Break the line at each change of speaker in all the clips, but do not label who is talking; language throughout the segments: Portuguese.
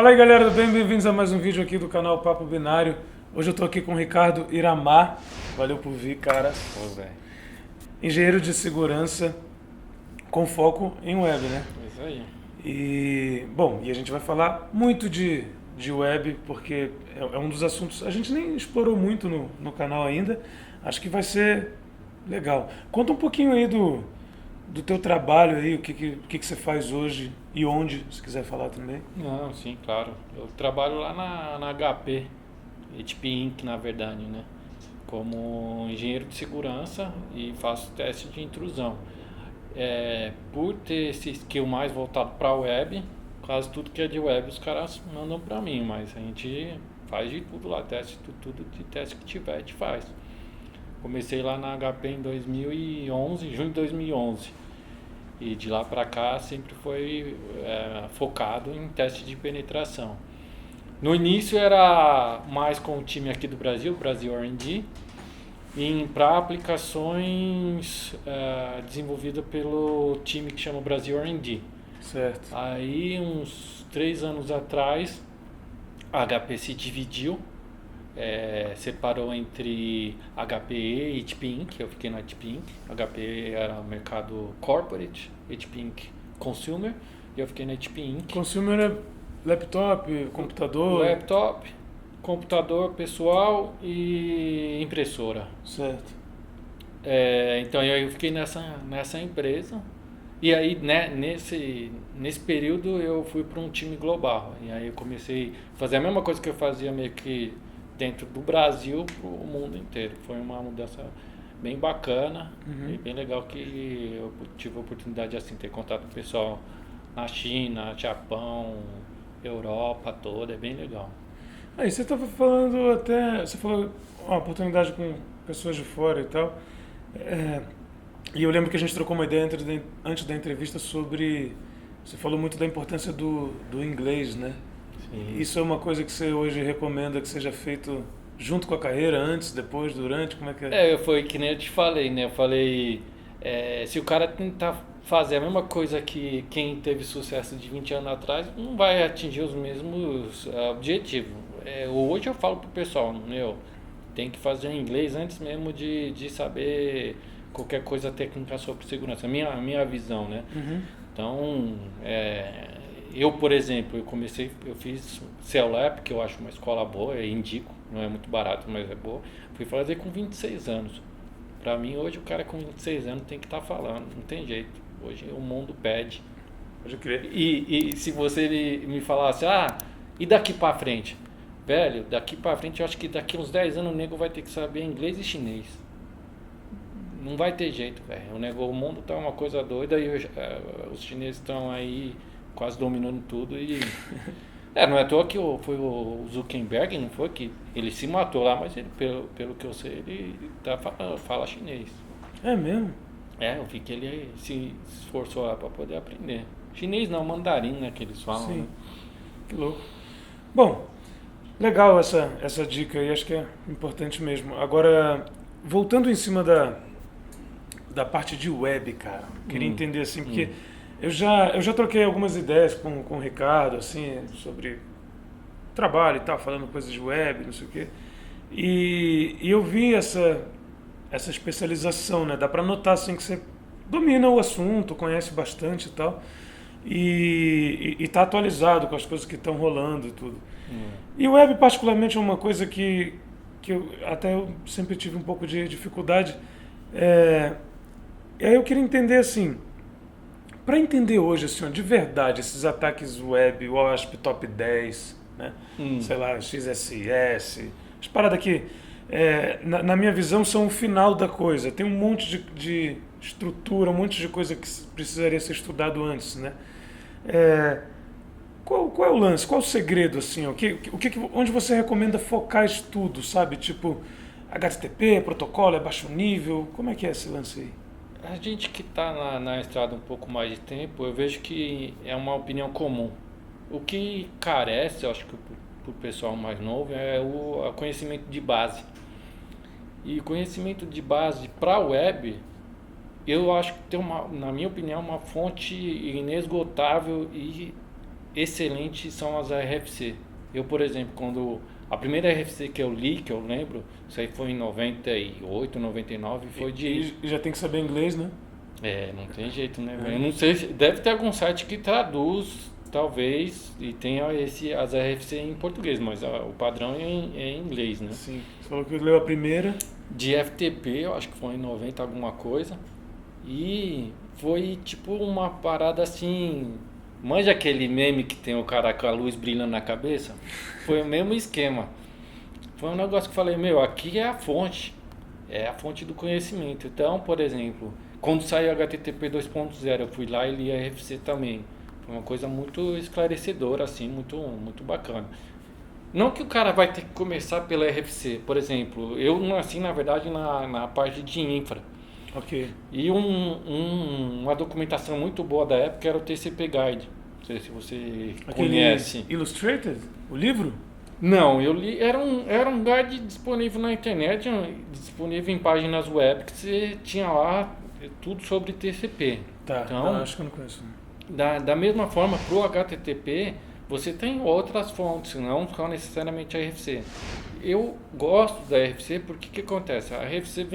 Fala aí galera, bem-vindos a mais um vídeo aqui do canal Papo Binário. Hoje eu tô aqui com o Ricardo Iramar, valeu por vir, cara.
Pô, velho.
Engenheiro de segurança com foco em web, né?
Isso aí.
E a gente vai falar muito de web, porque é um dos assuntos, a gente nem explorou muito no canal ainda, acho que vai ser legal. Conta um pouquinho aí do teu trabalho aí, o que você faz hoje e onde, se quiser falar também.
Não, sim, claro. Eu trabalho lá na HP Inc., na verdade, né? Como engenheiro de segurança e faço teste de intrusão. Por ter esse skill mais voltado para a web, quase tudo que é de web os caras mandam para mim, mas a gente faz de tudo lá, teste, tudo de teste que tiver, a gente faz. Comecei lá na HP em 2011, junho de 2011. E de lá para cá sempre foi focado em teste de penetração. No início era mais com o time aqui do Brasil, Brasil R&D, para aplicações desenvolvidas pelo time que chama Brasil R&D.
Certo.
Aí uns 3 anos atrás a HP se dividiu, separou entre HPE e HP Inc. Eu fiquei na HP Inc. HPE era o mercado corporate, HP Inc. Consumer, e eu fiquei na HP Inc.
Consumer é laptop, computador?
Laptop, computador pessoal e impressora.
Certo.
Então eu fiquei nessa empresa. E aí, né, nesse período eu fui para um time global. E aí eu comecei a fazer a mesma coisa que eu fazia meio que dentro do Brasil para o mundo inteiro. Foi uma mudança bem bacana e bem legal que eu tive a oportunidade de assim, ter contato com o pessoal na China, Japão, Europa toda. É bem legal.
Aí você estava falando você falou uma oportunidade com pessoas de fora e tal. E eu lembro que a gente trocou uma ideia antes da entrevista sobre, você falou muito da importância do inglês, né?
Sim.
Isso é uma coisa que você hoje recomenda que seja feito junto com a carreira, antes, depois, durante, como é que é?
Foi que nem eu te falei, né? Eu falei, se o cara tentar fazer a mesma coisa que quem teve sucesso de 20 anos atrás, não vai atingir os mesmos objetivos. Hoje eu falo pro pessoal, tem que fazer em inglês antes mesmo de saber qualquer coisa técnica sobre segurança. Minha visão, né? Então, eu, por exemplo, eu fiz CELAP, que eu acho uma escola boa, eu indico, não é muito barato, mas é boa. Fui fazer com 26 anos. Pra mim, hoje, o cara com 26 anos tem que estar falando, não tem jeito. Hoje o mundo pede.
Pode crer.
E se você me falasse, e daqui pra frente? Velho, daqui pra frente, eu acho que daqui uns 10 anos o nego vai ter que saber inglês e chinês. Não vai ter jeito, velho. O mundo tá uma coisa doida e os chineses estão aí quase dominando tudo e... não é à toa que foi o Zuckerberg, não foi? Que ele se matou lá, mas ele, pelo que eu sei, ele fala chinês.
É mesmo?
Eu vi que ele se esforçou lá para poder aprender. Chinês não, mandarim, né, que eles falam.
Sim.
Né?
Que louco. Bom, legal essa dica aí, acho que é importante mesmo. Agora, voltando em cima da parte de web, cara, queria entender assim, porque eu já troquei algumas ideias com o Ricardo, assim, sobre trabalho e tal, falando coisas de web, não sei o quê. E eu vi essa especialização, né? Dá pra notar, assim, que você domina o assunto, conhece bastante e tal. E tá atualizado com as coisas que estão rolando e tudo. E o web, particularmente, é uma coisa que eu sempre tive um pouco de dificuldade. E aí eu queria entender, assim, para entender hoje, assim, ó, de verdade, esses ataques web, o OWASP Top 10, né? Sei lá, XSS, as paradas que, na minha visão, são o final da coisa. Tem um monte de estrutura, um monte de coisa que precisaria ser estudado antes, né? Qual é o lance? Qual é o segredo, assim? Ó? Onde você recomenda focar estudo, sabe? Tipo, HTTP, protocolo, é baixo nível? Como é que é esse lance aí?
A gente que está na estrada um pouco mais de tempo, eu vejo que é uma opinião comum. O que carece, eu acho que para o pessoal mais novo, é o conhecimento de base. E conhecimento de base para a web, eu acho que tem na minha opinião, uma fonte inesgotável e excelentes são as RFC. Eu, por exemplo, quando a primeira RFC que eu li, que eu lembro, isso aí foi em 98, 99, foi de...
E já tem que saber inglês, né?
Não tem jeito, né? Eu não sei, deve ter algum site que traduz, talvez, e tenha as RFC em português, mas o padrão é em inglês, né?
Sim. Você falou que leu a primeira.
De FTP, eu acho que foi em 90 alguma coisa. E foi tipo uma parada assim. Manja aquele meme que tem o cara com a luz brilhando na cabeça? Foi o mesmo esquema. Foi um negócio que eu falei, meu, aqui é a fonte. É a fonte do conhecimento. Então, por exemplo, quando saiu HTTP 2.0, eu fui lá e li a RFC também. Foi uma coisa muito esclarecedora, assim, muito bacana. Não que o cara vai ter que começar pela RFC. Por exemplo, eu nasci, na verdade, na parte de infra.
Ok.
E uma documentação muito boa da época era o TCP Guide. Não sei se você conhece.
Illustrated? O livro?
Não, eu li. Era um guide disponível na internet, disponível em páginas web, que você tinha lá tudo sobre TCP.
Tá,
Então,
não, acho que eu não conheço.
da mesma forma, para o HTTP, você tem outras fontes, não só necessariamente a RFC. Eu gosto da RFC porque o que acontece? A RFC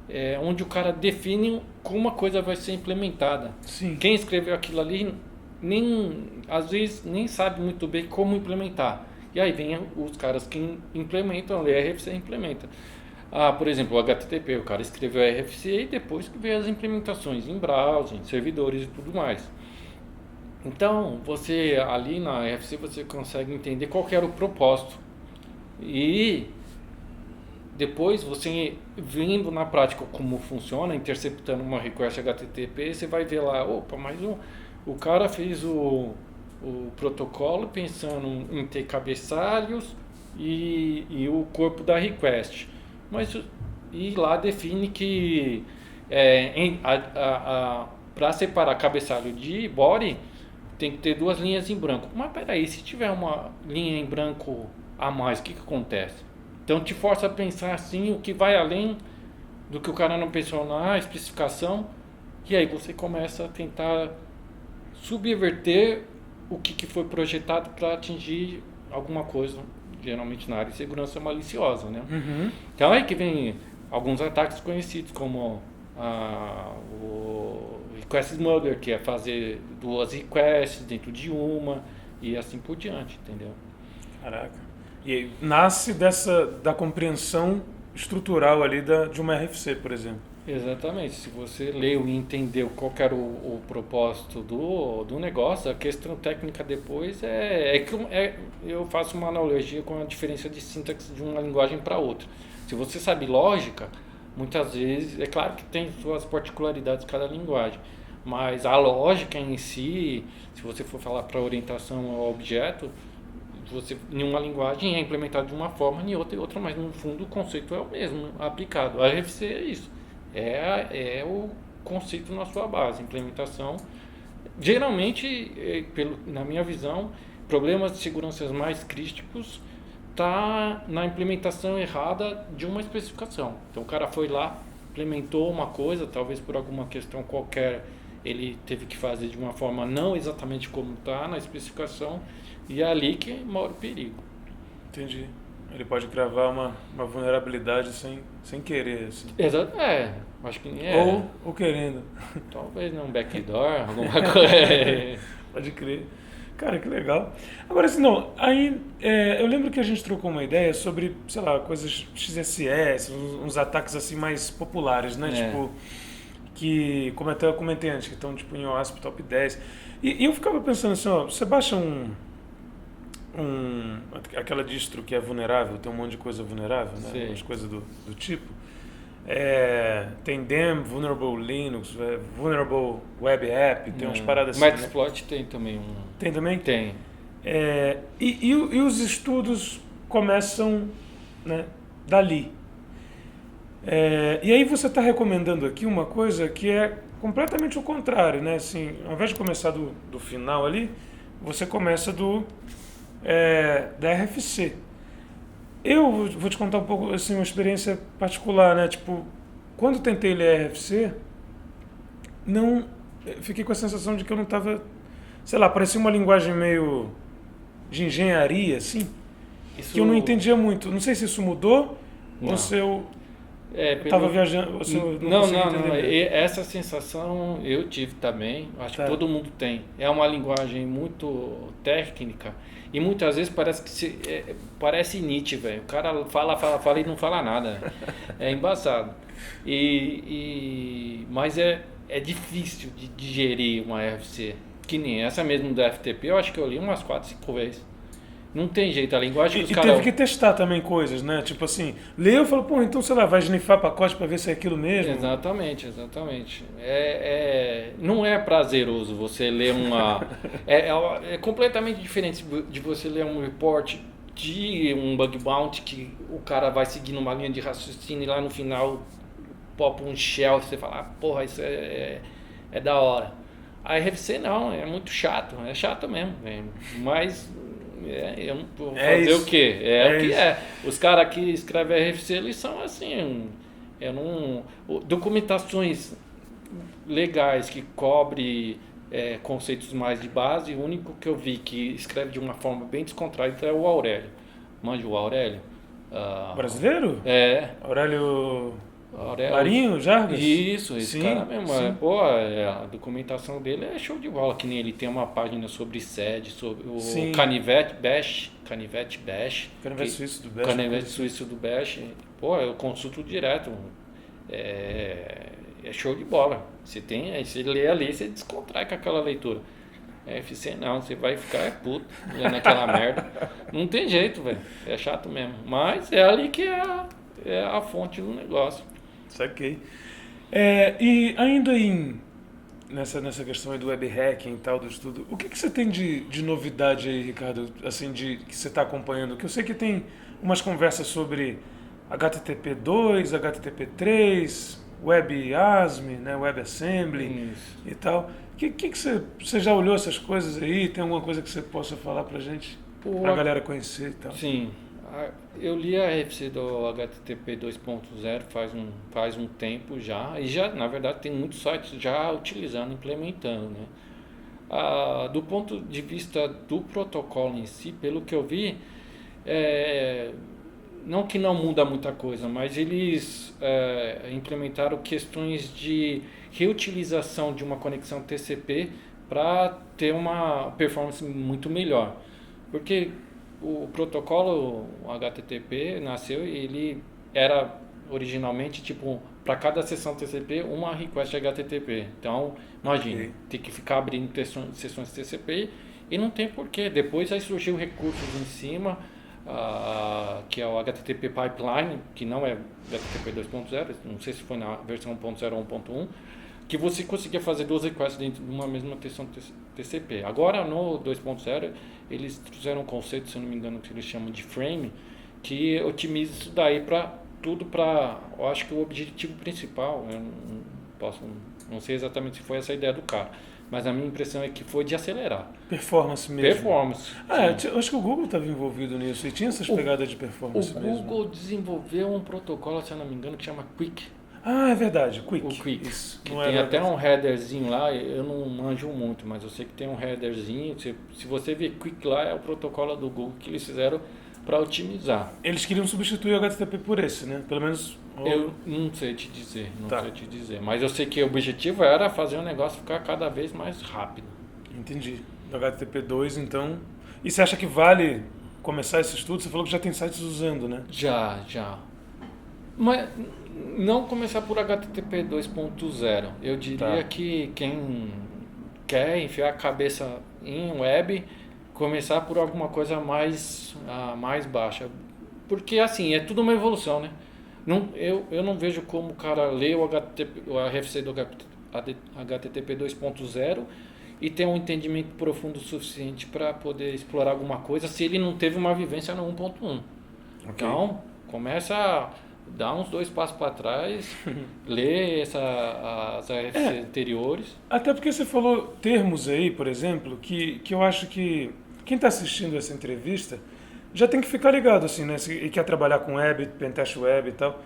é onde o cara define como a coisa vai ser implementada.
Sim.
Quem escreveu aquilo ali, às vezes, nem sabe muito bem como implementar. E aí vem os caras que implementam, a RFC implementa. Por exemplo, o HTTP, o cara escreveu a RFC e depois que veio as implementações em browser, em servidores e tudo mais. Então, você ali na RFC você consegue entender qual que era o propósito. E depois você vendo na prática como funciona, interceptando uma request HTTP, você vai ver lá, opa, mas o cara fez o protocolo pensando em ter cabeçalhos e o corpo da request. E lá define que para separar cabeçalho de body tem que ter duas linhas em branco. Mas peraí, se tiver uma linha em branco a mais, o que acontece? Então te força a pensar assim, o que vai além do que o cara não pensou na especificação, e aí você começa a tentar subverter o que foi projetado para atingir alguma coisa, geralmente na área de segurança maliciosa, né?
Uhum.
Então é aí que vem alguns ataques conhecidos, como o Request Smuggler, que é fazer duas requests dentro de uma, e assim por diante, entendeu?
Caraca. E aí, nasce da compreensão estrutural ali de uma RFC, por exemplo.
Exatamente. Se você leu e entendeu qual que era o propósito do negócio, a questão técnica depois eu faço uma analogia com a diferença de sintaxe de uma linguagem para outra. Se você sabe lógica, muitas vezes, é claro que tem suas particularidades cada linguagem, mas a lógica em si, se você for falar para orientação ao objeto, em uma linguagem é implementado de uma forma, em outra, mas no fundo o conceito é o mesmo, aplicado. A RFC é isso, é o conceito na sua base, implementação. Geralmente, na minha visão, problemas de segurança mais críticos tá na implementação errada de uma especificação. Então o cara foi lá, implementou uma coisa, talvez por alguma questão qualquer ele teve que fazer de uma forma não exatamente como está na especificação, e é ali que mora o perigo.
Entendi. Ele pode gravar uma vulnerabilidade sem querer, assim.
Exato, acho que é.
Ou querendo.
Talvez não, backdoor, alguma coisa.
Pode crer. Cara, que legal. Agora, assim, não, aí eu lembro que a gente trocou uma ideia sobre, sei lá, coisas XSS, uns ataques assim mais populares, né? Tipo, que, como até eu comentei antes, que estão tipo em OWASP Top 10. E eu ficava pensando assim, ó, você baixa aquela distro que é vulnerável, tem um monte de coisa vulnerável, né?
Sim.
Umas coisas do tipo. Tem DEM, Vulnerable Linux, Vulnerable Web App, tem umas paradas assim.
Metasploit tem também um.
Tem também?
Tem.
E os estudos começam, né, dali. E aí você está recomendando aqui uma coisa que é completamente o contrário, né? Assim, ao invés de começar do final ali, você começa da RFC. Eu vou te contar um pouco, assim, uma experiência particular, né? Tipo, quando tentei ler RFC, fiquei com a sensação de que eu não estava sei lá, parecia uma linguagem meio de engenharia, assim,
Isso
que eu não entendia muito. Não sei se isso mudou
não.
ou se eu
Pelo...
estava viajando, ou se eu não
Não,
conseguia
não,
entender
não.
mesmo.
Essa sensação eu tive também. Acho
Tá.
que todo mundo tem. É uma linguagem muito técnica e muitas vezes parece que parece Nietzsche, velho. O cara fala e não fala nada. É embaçado. Mas é difícil de digerir uma RFC. Que nem essa mesmo da FTP, eu acho que eu li umas 4, 5 vezes. Não tem jeito, a linguagem que os
E
caras...
teve que testar também coisas, né? Tipo assim, leu e falou, pô, então sei lá, vai snifar pacote pra ver se é aquilo mesmo.
Exatamente, exatamente. Não é prazeroso você ler uma... é completamente diferente de você ler um report de um bug bounty que o cara vai seguindo uma linha de raciocínio e lá no final popa um shell e você fala, porra, isso é da hora. A RFC não, é muito chato, é chato mesmo, velho. Mas eu não vou fazer
isso.
o quê? O que
isso.
é. Os caras que escrevem RFC, eles são assim, documentações legais que cobre conceitos mais de base, o único que eu vi que escreve de uma forma bem descontraída é o Aurélio. Manja o Aurélio?
Brasileiro? Aurélio Marinho, Jarvis?
Isso, esse
Sim,
cara mesmo.
sim.
A documentação dele é show de bola, que nem ele tem uma página sobre SED, sobre o
Sim.
Canivete Bash.
Canivete suíço do Bash.
Canivete suíço do Bash. Pô, eu consulto direto. É show de bola. Você lê ali, você descontrai com aquela leitura. FC não, você vai ficar puto lendo aquela merda. Não tem jeito, velho. É chato mesmo. Mas é ali que é a fonte do negócio.
Saquei. E ainda nessa questão aí do web hacking e tal, do estudo, o que você tem de novidade aí, Ricardo, assim, que você está acompanhando? Que eu sei que tem umas conversas sobre HTTP2, HTTP3, WebAssembly, né, WebAssembly e tal. Que você já olhou essas coisas aí? Tem alguma coisa que você possa falar pra gente? Pra galera conhecer e tal.
Sim. Eu li a RFC do HTTP 2.0 faz um tempo já, e já, na verdade, tem muitos sites já utilizando, implementando, né? Do ponto de vista do protocolo em si, pelo que eu vi, não que não muda muita coisa, mas eles implementaram questões de reutilização de uma conexão TCP para ter uma performance muito melhor. Porque o protocolo HTTP nasceu e ele era originalmente tipo para cada sessão TCP uma request HTTP. Então, imagina, tem que ficar abrindo sessões TCP e não tem porquê. Depois aí surgiu recursos em cima, que é o HTTP Pipeline, que não é HTTP 2.0, não sei se foi na versão 1.0 ou 1.1, que você conseguia fazer 2 requests dentro de uma mesma sessão TCP. Agora no 2.0 eles trouxeram um conceito, se eu não me engano, que eles chamam de frame, que otimiza isso daí para tudo para, eu acho que o objetivo principal, eu não sei exatamente se foi essa a ideia do cara, mas a minha impressão é que foi de acelerar.
Performance mesmo.
Performance.
Eu acho que o Google estava envolvido nisso e tinha essas pegadas de performance mesmo.
O Google desenvolveu um protocolo, se eu não me engano, que chama Quick.
É verdade, Quick.
O Quick,
isso.
que tem até um headerzinho lá, eu não manjo muito, mas eu sei que tem um headerzinho, se você ver Quick lá, é o protocolo do Google que eles fizeram para otimizar.
Eles queriam substituir o HTTP por esse, né? Pelo menos...
Eu não sei te dizer, mas eu sei que o objetivo era fazer o negócio ficar cada vez mais rápido.
Entendi. Do HTTP2, então... E você acha que vale começar esse estudo? Você falou que já tem sites usando, né?
Já. Mas não começar por HTTP 2.0. Eu diria que quem quer enfiar a cabeça em web, começar por alguma coisa mais baixa. Porque assim, é tudo uma evolução, né? Eu não vejo como o cara lê o RFC do HTTP 2.0 e ter um entendimento profundo o suficiente para poder explorar alguma coisa se ele não teve uma vivência no 1.1. Okay. Então, começa a dar uns 2 passos para trás, ler as RFC anteriores.
Até porque você falou termos aí, por exemplo, que eu acho que quem está assistindo essa entrevista já tem que ficar ligado, assim, né? E quer trabalhar com web, pentest web e tal.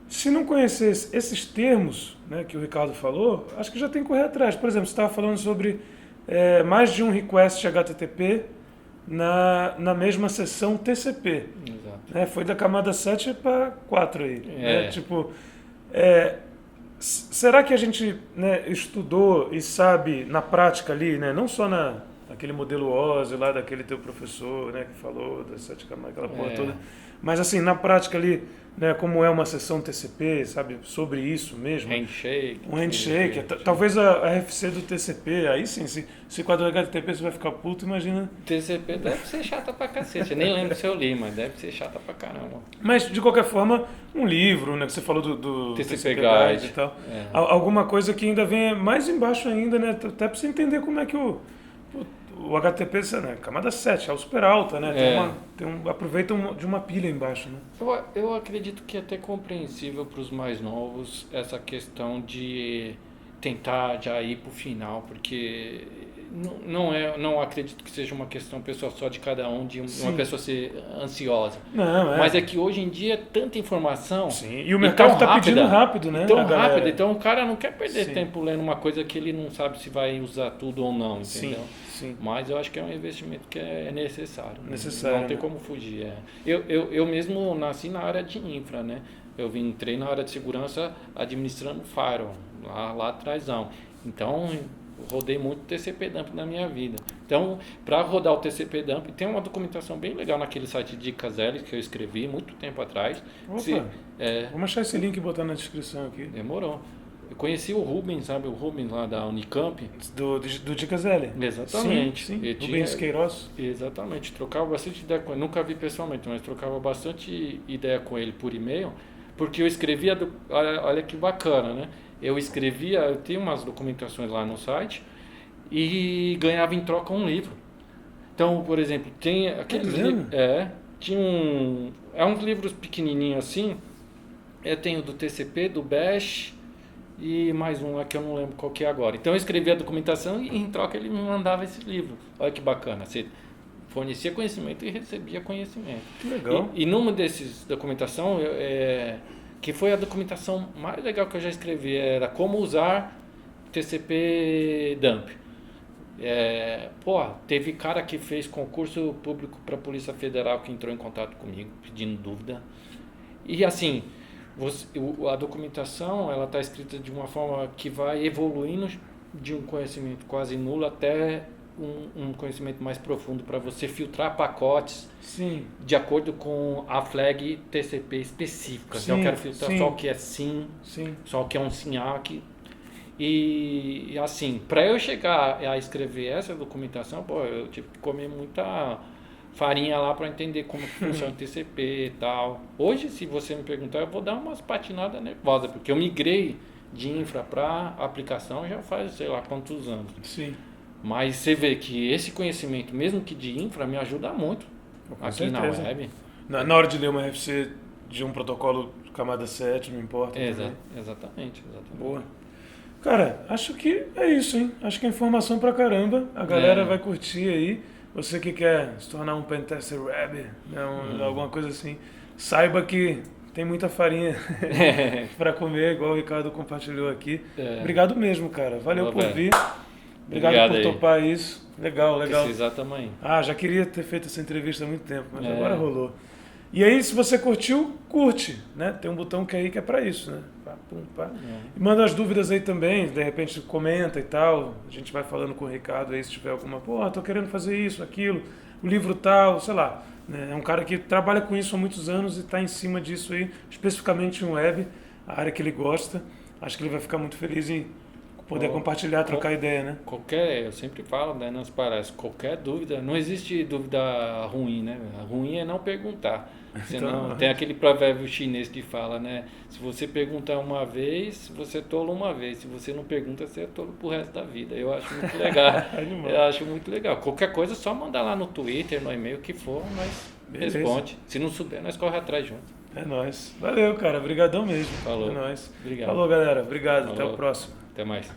Se não conhecer esses termos, né, que o Ricardo falou, acho que já tem que correr atrás. Por exemplo, você estava falando sobre mais de um request HTTP na mesma sessão TCP.
Exato.
Né? Foi da camada 7 para 4 aí. Né? Tipo, será que a gente, né, estudou e sabe na prática ali, né, não só naquele modelo OSI lá daquele teu professor, né, que falou das 7 camadas, aquela porra toda, mas assim, na prática ali, né, como é uma sessão TCP, sabe, sobre isso mesmo.
Handshake.
Um handshake, talvez a RFC do TCP, aí sim, se com a do HTTP você vai ficar puto, imagina.
TCP deve ser chata pra cacete, eu nem lembro se eu li, mas deve ser chata pra caramba.
Mas, de qualquer forma, um livro, né, que você falou do
TCP Guide
e tal, alguma coisa que ainda vem mais embaixo ainda, né, até pra você entender como é que o HTTP, né, camada 7, é o super alta, né, aproveita de uma pilha embaixo, né.
Eu acredito que é até compreensível para os mais novos essa questão de tentar já ir para o final, porque não acredito que seja uma questão pessoal só de cada um, de uma pessoa ser ansiosa.
Não,
Mas é que hoje em dia é tanta informação.
Sim, e o mercado está pedindo rápido, né?
Tão rápido, então o cara não quer perder tempo lendo uma coisa que ele não sabe se vai usar tudo ou não, entendeu?
Sim.
Mas eu acho que é um investimento que é necessário. Não tem
né?
como fugir. Eu mesmo nasci na área de infra, né? Eu entrei na área de segurança administrando firewall, lá atrásão. Então, rodei muito TCP dump na minha vida. Então, para rodar o TCP dump, tem uma documentação bem legal naquele site Dicas L que eu escrevi muito tempo atrás.
Opa, vamos achar esse link e botar na descrição aqui.
Demorou. Eu conheci o Rubens, sabe? O Rubens lá da Unicamp.
Do Dicas L.
Exatamente.
Sim. Rubens Queiroz.
Exatamente. Trocava bastante ideia com ele. Nunca vi pessoalmente, mas trocava bastante ideia com ele por e-mail. Porque eu escrevia... Olha que bacana, né? Eu tenho umas documentações lá no site e ganhava em troca um livro. Então, por exemplo, tem aqueles livros... uns livros pequenininhos assim. Eu tenho do TCP, do Bash... E mais um que eu não lembro qual que é agora. Então eu escrevia a documentação e em troca ele me mandava esse livro. Olha que bacana. Você fornecia conhecimento e recebia conhecimento.
Que legal.
E numa desses documentação, que foi a documentação mais legal que eu já escrevi, era como usar TCP dump. Teve cara que fez concurso público para a Polícia Federal que entrou em contato comigo pedindo dúvida. E assim... a documentação ela está escrita de uma forma que vai evoluindo de um conhecimento quase nulo até um conhecimento mais profundo para você filtrar pacotes de acordo com a flag TCP específica. Então eu quero filtrar só o que é SYN, só o que é um SYNAC. E assim, para eu chegar a escrever essa documentação, eu tive que comer muita farinha lá para entender como funciona o TCP e tal. Hoje, se você me perguntar, eu vou dar umas patinadas nervosas, porque eu migrei de infra para aplicação já faz, sei lá, quantos anos.
Sim.
Mas você vê que esse conhecimento, mesmo que de infra, me ajuda muito aqui na web.
Na hora de ler uma RFC de um protocolo camada 7, não importa.
Exatamente.
Boa. Cara, acho que é isso, hein? Acho que é informação pra caramba. A galera vai curtir aí. Você que quer se tornar um pentester web, né, alguma coisa assim, saiba que tem muita farinha para comer, igual o Ricardo compartilhou aqui. Obrigado mesmo, cara. Valeu por vir. Obrigado por topar isso. Legal.
Precisar também.
Já queria ter feito essa entrevista há muito tempo, mas agora rolou. E aí, se você curtiu, curte, né? Tem um botão que é para isso, né? E manda as dúvidas aí também, de repente comenta e tal. A gente vai falando com o Ricardo aí se tiver alguma, tô querendo fazer isso, aquilo, o livro tal, sei lá. Né? É um cara que trabalha com isso há muitos anos e está em cima disso aí, especificamente em web, a área que ele gosta. Acho que ele vai ficar muito feliz em poder compartilhar, trocar ideia, né?
Eu sempre falo, né, nas palestras, qualquer dúvida, não existe dúvida ruim, né? Ruim é não perguntar. Senão, tem aquele provérbio chinês que fala, né? Se você perguntar uma vez, você é tolo uma vez. Se você não pergunta, você é tolo pro resto da vida. Eu acho muito legal. Eu acho muito legal. Qualquer coisa, é só mandar lá no Twitter, no e-mail, o que for, nós responde. Se não souber, nós corre atrás junto.
É nóis. Valeu, cara. Obrigadão mesmo.
Falou.
É nóis.
Obrigado.
Falou, galera. Obrigado. Falou. Até o próximo.
Até mais.